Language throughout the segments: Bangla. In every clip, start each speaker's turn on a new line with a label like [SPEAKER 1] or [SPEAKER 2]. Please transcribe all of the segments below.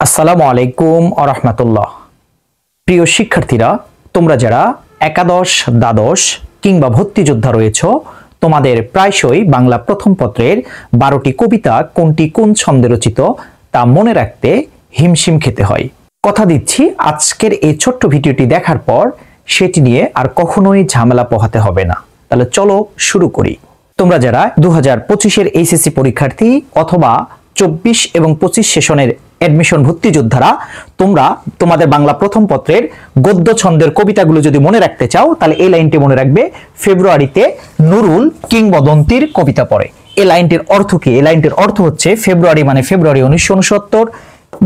[SPEAKER 1] আসসালামু আলাইকুম ওয়া রাহমাতুল্লাহ। প্রিয় শিক্ষার্থীরা, তোমরা যারা একাদশ, দ্বাদশ কিংবা ভর্তি যোদ্ধা রয়েছে, তোমাদের প্রায়শই বাংলা প্রথম পত্রের 12টি কবিতা কোনটি কোন ছন্দে রচিত তা মনে রাখতে হিমশিম খেতে হয়। কথা দিচ্ছি, আজকের এই ছোট্ট ভিডিওটি দেখার পর সেটি নিয়ে আর কখনোই ঝামেলা পোহাতে হবে না। তাহলে চলো শুরু করি। তোমরা যারা 2025-এর এইচএসসি পরীক্ষার্থী অথবা 24 এবং 25 সেশনের অ্যাডমিশন ভর্তি যোদ্ধারা, তোমরা তোমাদের বাংলা প্রথম পত্রের গদ্য ছন্দের কবিতাগুলো যদি মনে রাখতে চাও, তাহলে এই লাইনটি মনে রাখবে, ফেব্রুয়ারিতে নুরুল কিংবদন্তির কবিতা পড়ে। এই লাইনটির অর্থ কি? এই লাইনটির অর্থ হচ্ছে ফেব্রুয়ারি মানে ফেব্রুয়ারি 1969,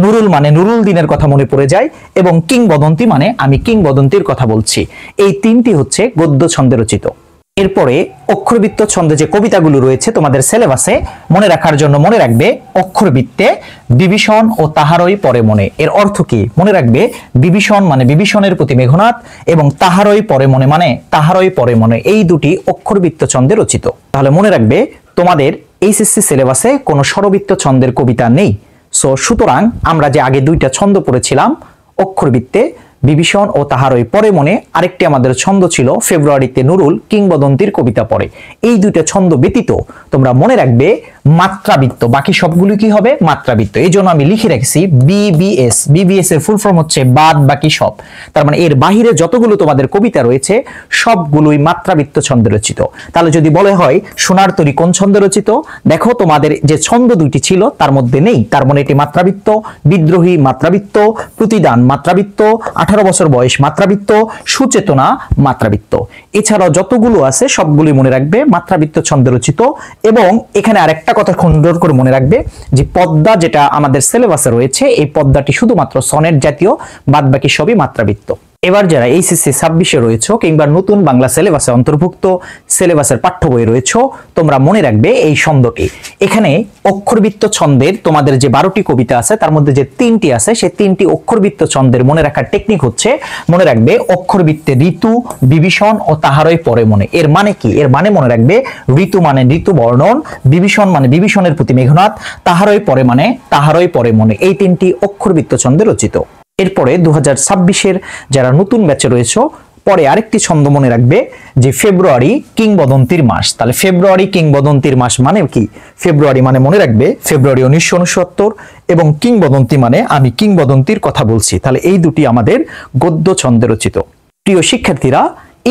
[SPEAKER 1] নুরুল মানে নুরুল দিনের কথা মনে পড়ে যায়, এবং কিংবদন্তি মানে আমি কিংবদন্তির কথা বলছি। এই তিনটি হচ্ছে গদ্য ছন্দে রচিত। এরপরে অক্ষরবৃত্ত ছন্দে যে কবিতাগুলো রয়েছে তোমাদের সিলেবাসে, মনে রাখার জন্য মনে রাখবে অক্ষরবৃত্তে বিভীষণ ও তাহারই পরে মনে। এর অর্থ কি? মনে রাখবে বিভীষণ মানে বিভীষণের প্রতি মেঘনাদ, এবং তাহারই পরে মনে মানে তাহারই পরে মনে। এই দুটি অক্ষরবৃত্ত ছন্দে রচিত। তাহলে মনে রাখবে তোমাদের এইচএসসি সিলেবাসে কোনো স্বরবৃত্ত ছন্দের কবিতা নেই। সুতরাং আমরা যে আগে দুইটা ছন্দ পড়েছিলাম, অক্ষরবৃত্তে বিভীষণ ও তাহারই পরে মনে, আরেকটি আমাদের ছন্দ ছিল ফেব্রুয়ারিতে নুরুল কিংবদন্তির কবিতা পড়ে। এই দুইটা ছন্দ ব্যতীত তোমরা মনে রাখবে মাত্রাবৃত্ত, বাকি সবগুলো কি হবে? মাত্রাবৃত্ত। এই জন্য আমি লিখে রেখেছি বিবিএস। বিবিএস এর ফুল ফর্ম হচ্ছে বাদ বাকি সব। তার মানে এর বাহিরে যতগুলো তোমাদের কবিতা রয়েছে সবগুলোই মাত্রাবৃত্ত ছন্দে রচিত। তাহলে যদি বলে হয় সোনার তরী কোন ছন্দে রচিত, দেখো তোমাদের যে ছন্দ দুইটি ছিল তার মধ্যে নেই, তার মানে এটি মাত্রাবৃত্ত। বিদ্রোহী মাত্রাবৃত্ত, প্রতিদান মাত্রাবৃত্ত, 18 বছর বয়স মাত্রাবৃত্ত, সুচেতনা মাত্রাবৃত্ত। এছাড়াও যতগুলো আছে সবগুলোই মনে রাখবে মাত্রাবৃত্ত ছন্দে রচিত। এবং এখানে আরেকটা কথা সুন্দর করে মনে রাখবে যে পদ্মা যেটা আমাদের সিলেবাসে রয়েছে, এই পদ্মাটি শুধুমাত্র সনেট জাতীয়, বাদ বাকি সবই মাত্রাবৃত্ত। এবার যারা এইচএসসি 26-এ রয়েছে কিংবা নতুন বাংলা সিলেবাসে অন্তর্ভুক্ত সিলেবাসের পাঠ্য বই রয়েছে, তোমরা মনে রাখবে এই ছন্দটি। এখানে অক্ষরবৃত্ত ছন্দের তোমাদের যে 12টি কবিতা আছে তার মধ্যে যে 3টি আছে, সেই 3টি অক্ষরবৃত্ত ছন্দের মনে রাখার টেকনিক হচ্ছে, মনে রাখবে অক্ষরবৃত্তে ঋতু, বিভীষণ ও তাহারই পরে মনে। এর মানে কি? এর মানে মনে রাখবে ঋতু মানে ঋতু বর্ণন, বিভীষণ মানে বিভীষণের প্রতি মেঘনাদ, তাহারই পরে মানে তাহারই পরে মনে। এই 3টি অক্ষরবৃত্ত ছন্দে রচিত। এরপরে 2026-এর যারা নতুন ব্যাচে রয়েছে, পরে আরেকটি ছন্দ মনে রাখবে যে ফেব্রুয়ারি কিংবদন্তির মাস। তাহলে ফেব্রুয়ারি কিংবদন্তির মাস মানে কি? ফেব্রুয়ারি মানে মনে রাখবে ফেব্রুয়ারি 1969, এবং কিংবদন্তি মানে আমি কিংবদন্তির কথা বলছি। তাহলে এই দুটি আমাদের গদ্য ছন্দে রচিত। প্রিয় শিক্ষার্থীরা,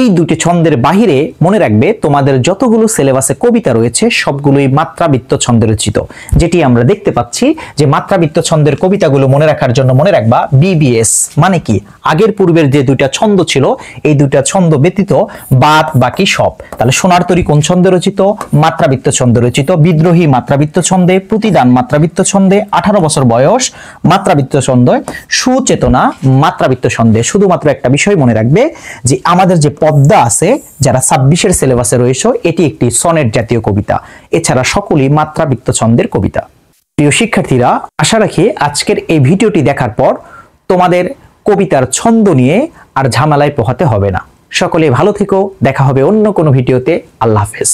[SPEAKER 1] এই দুটি ছন্দের বাহিরে মনে রাখবে তোমাদের যতগুলো সিলেবাসে কবিতা রয়েছে সবগুলোই মাত্রাবৃত্ত ছন্দে রচিত। যেটি আমরা দেখতে পাচ্ছি যে মাত্রাবৃত্ত ছন্দের কবিতাগুলো মনে রাখার জন্য মনে রাখবা বিবিএস। মানে কি? আগের পূর্বের যে দুইটা ছন্দ ছিল এই দুইটা ছন্দ ব্যতীত বাদ বাকি সব। তাহলে সোনার তরী কোন ছন্দে রচিত? মাত্রাবৃত্ত ছন্দে রচিত। বিদ্রোহী মাত্রাবৃত্ত ছন্দে, প্রতিদান মাত্রাবৃত্ত ছন্দে, 18 বছর বয়স মাত্রাবৃত্ত ছন্দে, সুচেতনা মাত্রাবৃত্ত ছন্দে। শুধুমাত্র একটা বিষয় মনে রাখবে যে আমাদের যে পদ্মা আছে যারা 26-এর সিলেবাসে রয়েছে, এটি একটি সনেট জাতীয় কবিতা। এছাড়া সকলেই মাত্রাবৃত্ত ছন্দের কবিতা। প্রিয় শিক্ষার্থীরা, আশা রাখি আজকের এই ভিডিওটি দেখার পর তোমাদের কবিতার ছন্দ নিয়ে আর ঝামেলায় পোহাতে হবে না। সকলে ভালো থেকো, দেখা হবে অন্য কোনো ভিডিওতে। আল্লাহ হাফেজ।